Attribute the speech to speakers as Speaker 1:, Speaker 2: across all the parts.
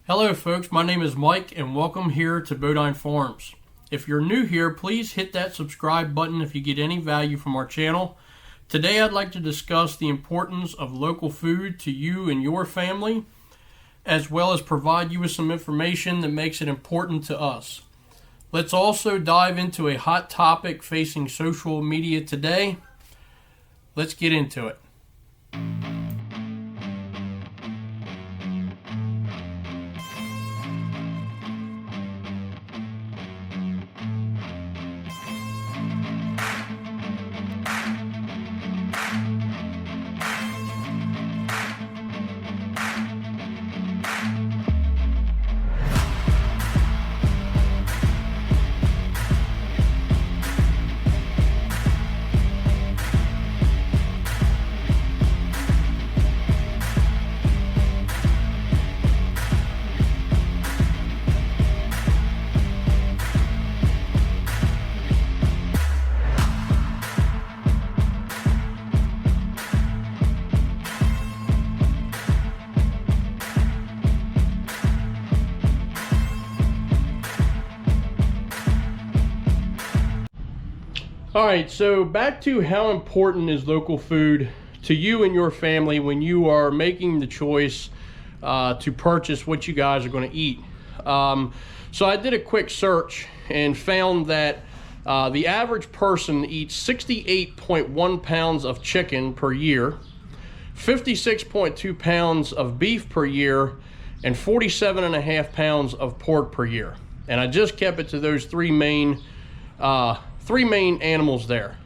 Speaker 1: Hello folks, my name is Mike and welcome here to Bodine Farms. If you're new here, please hit that subscribe button if you get any value from our channel. Today I'd like to discuss the importance of local food to you and your family, as well as provide you with some information that makes it important to us. Let's also dive into a hot topic facing social media today. Let's get into it. All right, so back to how important is local food to you and your family when you are making the choice to purchase what you guys are going to eat. So I did a quick search and found that the average person eats 68.1 pounds of chicken per year, 56.2 pounds of beef per year, and 47.5 pounds of pork per year. And I just kept it to those three main animals there.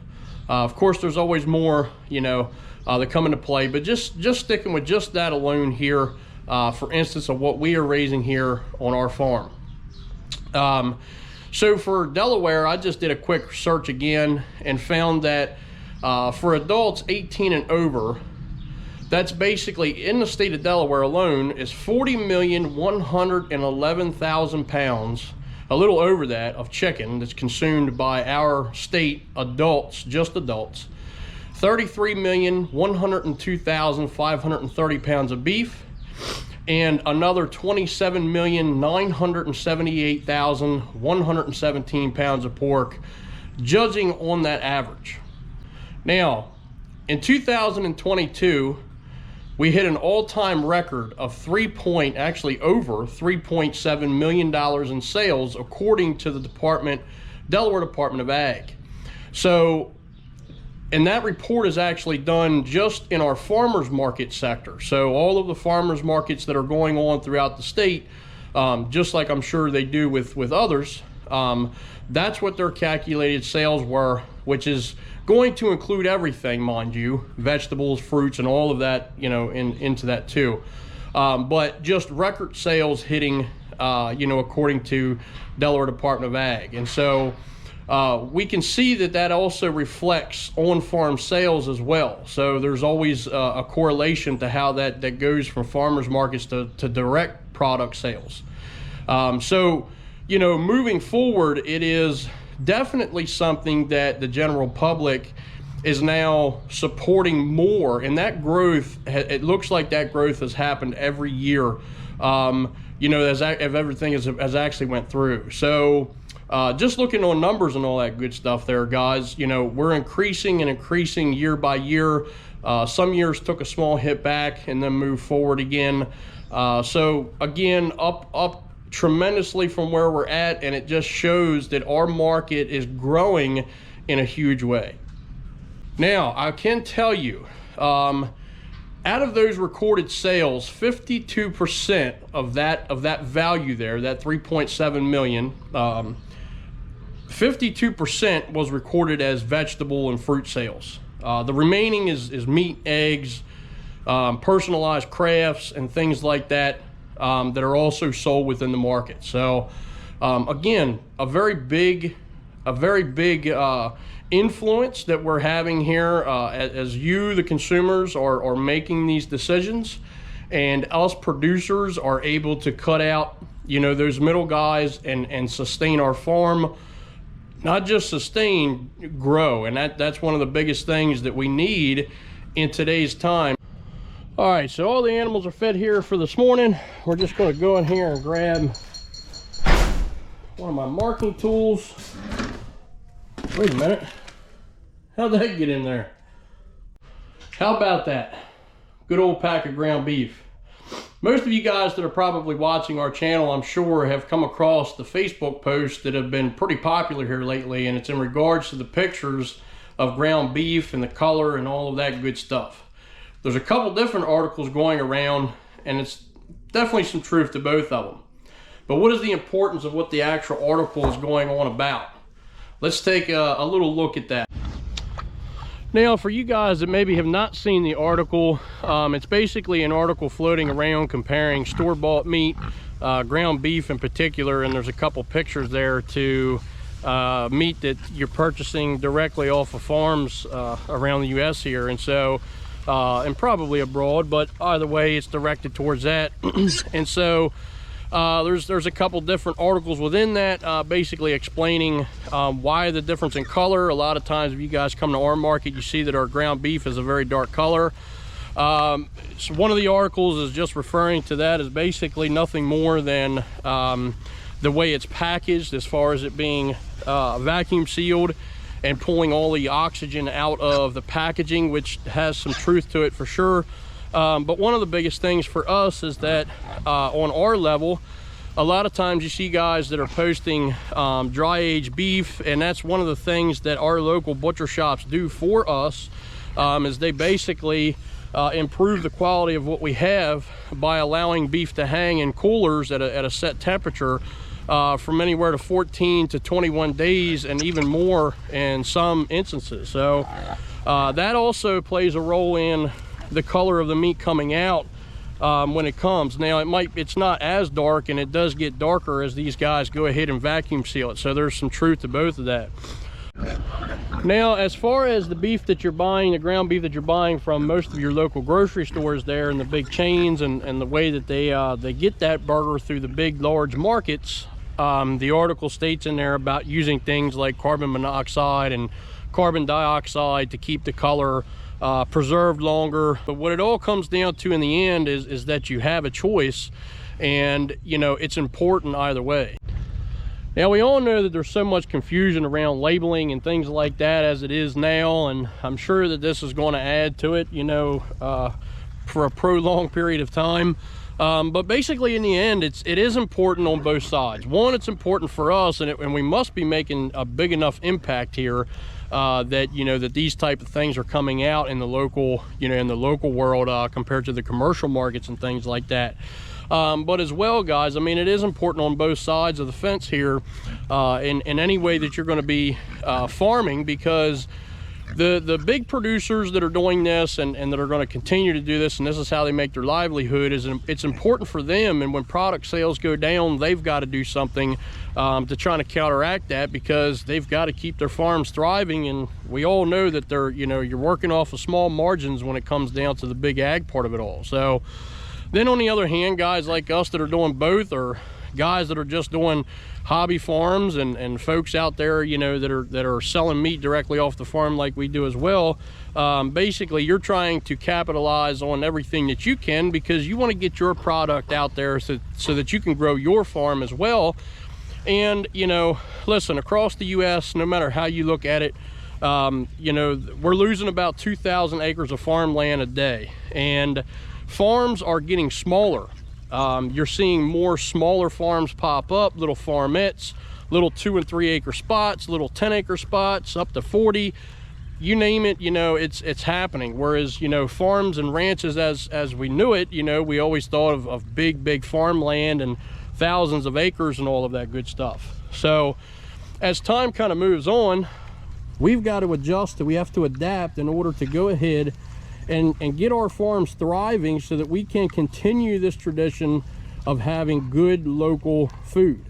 Speaker 1: Of course, there's always more, that come into play, but just sticking with just that alone here, for instance, of what we are raising here on our farm. So for Delaware, I just did a quick search again and found that for adults 18 and over, that's basically in the state of Delaware alone is 40,111,000 pounds, a little over that, of chicken that's consumed by our state adults, just adults. 33,102,530 pounds of beef, and another 27,978,117 pounds of pork, judging on that average. Now, in 2022, we hit an all-time record of over $3.7 million in sales, according to the Delaware Department of Ag. So, and that report is actually done just in our farmers market sector. So all of the farmers markets that are going on throughout the state, just like I'm sure they do with others, that's what their calculated sales were, which is going to include everything, mind you, vegetables, fruits, and all of that, into that too. But just record sales hitting, according to Delaware Department of Ag. And so we can see that also reflects on-farm sales as well. So there's always a correlation to how that goes from farmers markets to direct product sales. So, moving forward, it is definitely something that the general public is now supporting more, and that growth, it looks like that growth has happened every year, as everything has actually went through. So just looking on numbers and all that good stuff there, guys, we're increasing year by year. Some years took a small hit back and then moved forward again. So again, up tremendously from where we're at, and it just shows that our market is growing in a huge way. Now, I can tell you, out of those recorded sales, 52% of that value there, that 3.7 million, 52% was recorded as vegetable and fruit sales. The remaining is meat, eggs, personalized crafts, and things like that. That are also sold within the market. So again, a very big influence that we're having here as you, the consumers, are making these decisions, and us producers are able to cut out those middle guys and sustain our farm. Not just sustain, grow, and that's one of the biggest things that we need in today's time. All right, so all the animals are fed here for this morning. We're just going to go in here and grab one of my marking tools. Wait a minute. How'd that get in there? How about that? Good old pack of ground beef. Most of you guys that are probably watching our channel, I'm sure, have come across the Facebook posts that have been pretty popular here lately, and it's in regards to the pictures of ground beef and the color and all of that good stuff. There's a couple different articles going around, and it's definitely some truth to both of them. But what is the importance of what the actual article is going on about? Let's take a little look at that. Now, for you guys that maybe have not seen the article, it's basically an article floating around comparing store-bought meat, ground beef in particular, and there's a couple pictures there to meat that you're purchasing directly off of farms around the U.S. here, and so and probably abroad, but either way it's directed towards that. And so there's a couple different articles within that basically explaining why the difference in color. A lot of times if you guys come to our market, you see that our ground beef is a very dark color. So one of the articles is just referring to that as basically nothing more than the way it's packaged, as far as it being vacuum sealed and pulling all the oxygen out of the packaging, which has some truth to it for sure. But one of the biggest things for us is that on our level, a lot of times you see guys that are posting dry aged beef, and that's one of the things that our local butcher shops do for us, is they basically improve the quality of what we have by allowing beef to hang in coolers at a set temperature from anywhere to 14 to 21 days and even more in some instances. So that also plays a role in the color of the meat coming out when it comes. Now it's not as dark, and it does get darker as these guys go ahead and vacuum seal it, so there's some truth to both of that. Now, as far as the beef that you're buying, the ground beef that you're buying from most of your local grocery stores there and the big chains, and the way that they get that burger through the big large markets, the article states in there about using things like carbon monoxide and carbon dioxide to keep the color preserved longer. But what it all comes down to in the end is that you have a choice, and you know, it's important either way. Now, we all know that there's so much confusion around labeling and things like that as it is now, and I'm sure that this is going to add to it, you know, for a prolonged period of time. But basically in the end, it is important on both sides. One, it's important for us, and we must be making a big enough impact here that, you know, that these type of things are coming out in the local, you know, in the local world compared to the commercial markets and things like that. But as well, guys, I mean, it is important on both sides of the fence here in any way that you're going to be farming, because the big producers that are doing this and that are going to continue to do this, and this is how they make their livelihood, it's important for them. And when product sales go down, they've got to do something to try to counteract that, because they've got to keep their farms thriving. And we all know that you're working off of small margins when it comes down to the big ag part of it all. So then on the other hand, guys like us that are doing both, or guys that are just doing hobby farms, and folks out there, you know, that are selling meat directly off the farm like we do as well, basically you're trying to capitalize on everything that you can, because you want to get your product out there so that you can grow your farm as well. And you know, listen, across the US, no matter how you look at it, you know, we're losing about 2,000 acres of farmland a day, and farms are getting smaller. You're seeing more smaller farms pop up, little farmettes, little 2 and 3 acre spots, little 10 acre spots, up to 40, you name it, you know, it's happening. Whereas, you know, farms and ranches as we knew it, you know, we always thought of big farmland and thousands of acres and all of that good stuff. So as time kind of moves on, we've got to adjust, we have to adapt in order to go ahead and get our farms thriving, so that we can continue this tradition of having good local food.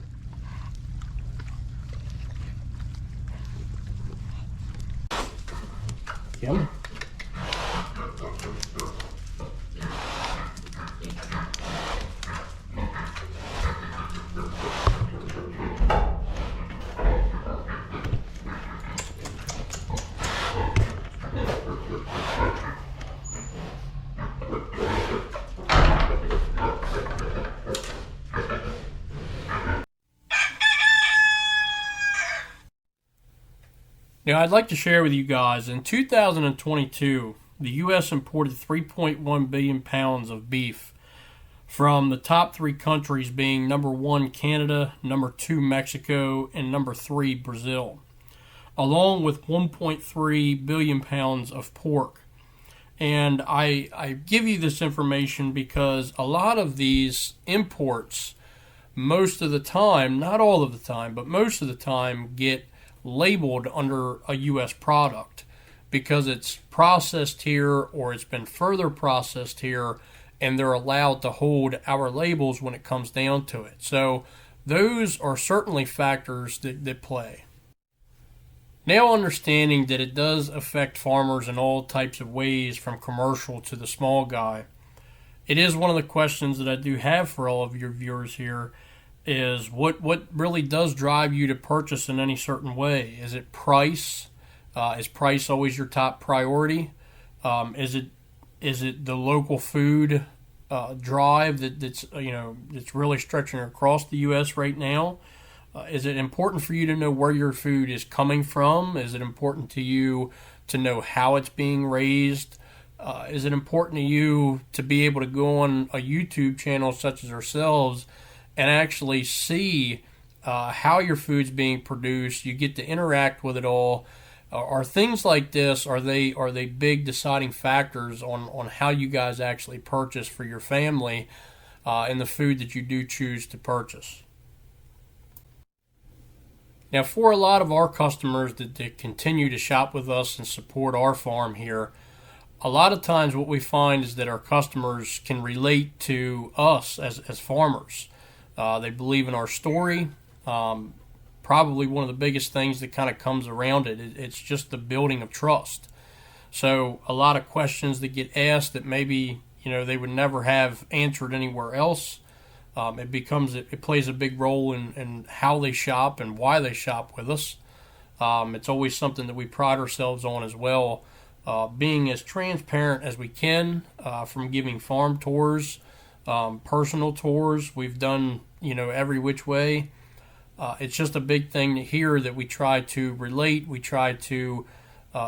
Speaker 1: Kim? Now, I'd like to share with you guys, in 2022, the U.S. imported 3.1 billion pounds of beef from the top 3 countries being number 1, Canada, number 2, Mexico, and number 3, Brazil, along with 1.3 billion pounds of pork. And I give you this information because a lot of these imports, most of the time, not all of the time, but most of the time, get labeled under a U.S. product because it's processed here or it's been further processed here, and they're allowed to hold our labels when it comes down to it. So those are certainly factors that play. Now, understanding that it does affect farmers in all types of ways, from commercial to the small guy, it is one of the questions that I do have for all of your viewers here is what really does drive you to purchase in any certain way? Is it price? Is price always your top priority? Is it the local food drive that's really stretching across the U.S. right now? Is it important for you to know where your food is coming from? Is it important to you to know how it's being raised? Is it important to you to be able to go on a YouTube channel such as ourselves and actually see how your food's being produced? You get to interact with it all. Are things like this, are they big deciding factors on how you guys actually purchase for your family and the food that you do choose to purchase? Now, for a lot of our customers that continue to shop with us and support our farm here, a lot of times what we find is that our customers can relate to us as farmers. They believe in our story. Probably one of the biggest things that kind of comes around it's just the building of trust. So a lot of questions that get asked that maybe they would never have answered anywhere else. It plays a big role in how they shop and why they shop with us. It's always something that we pride ourselves on as well, being as transparent as we can, from giving farm tours, personal tours. We've done every which way. It's just a big thing here that we try to relate, we try to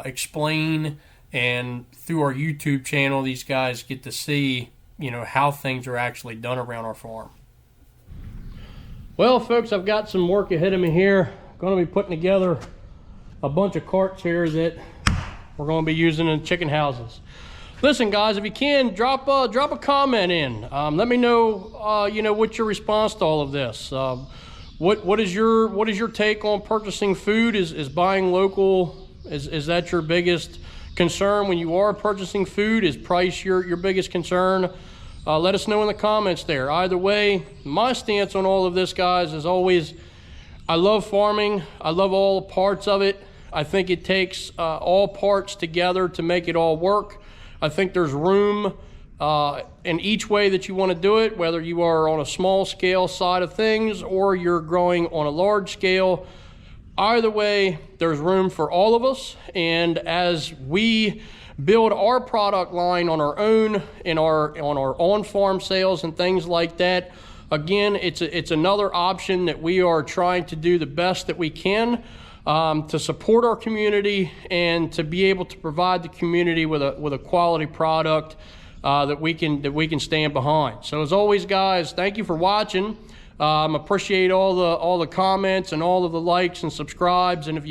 Speaker 1: explain, and through our YouTube channel, these guys get to see how things are actually done around our farm. Well, folks, I've got some work ahead of me here. Going to be putting together a bunch of carts here that we're going to be using in chicken houses. Listen, guys, if you can, drop a comment in. Let me know, what's your response to all of this. What is your take on purchasing food? Is buying local, is that your biggest concern when you are purchasing food? Is price your biggest concern? Let us know in the comments there. Either way, my stance on all of this, guys, is always, I love farming. I love all parts of it. I think it takes all parts together to make it all work. I think there's room in each way that you want to do it, whether you are on a small scale side of things or you're growing on a large scale. Either way, there's room for all of us. And as we build our product line on our own, on our on-farm sales and things like that, again, it's another option that we are trying to do the best that we can to support our community and to be able to provide the community with a quality product that we can stand behind. So as always, guys, thank you for watching. Appreciate all the comments and all of the likes and subscribes. And if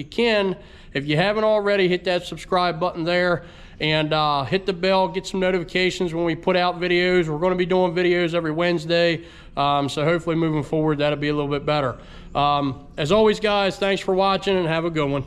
Speaker 1: you haven't already, hit that subscribe button there and hit the bell, get some notifications when we put out videos. We're going to be doing videos every Wednesday, so hopefully moving forward that'll be a little bit better. As always, guys, thanks for watching and have a good one.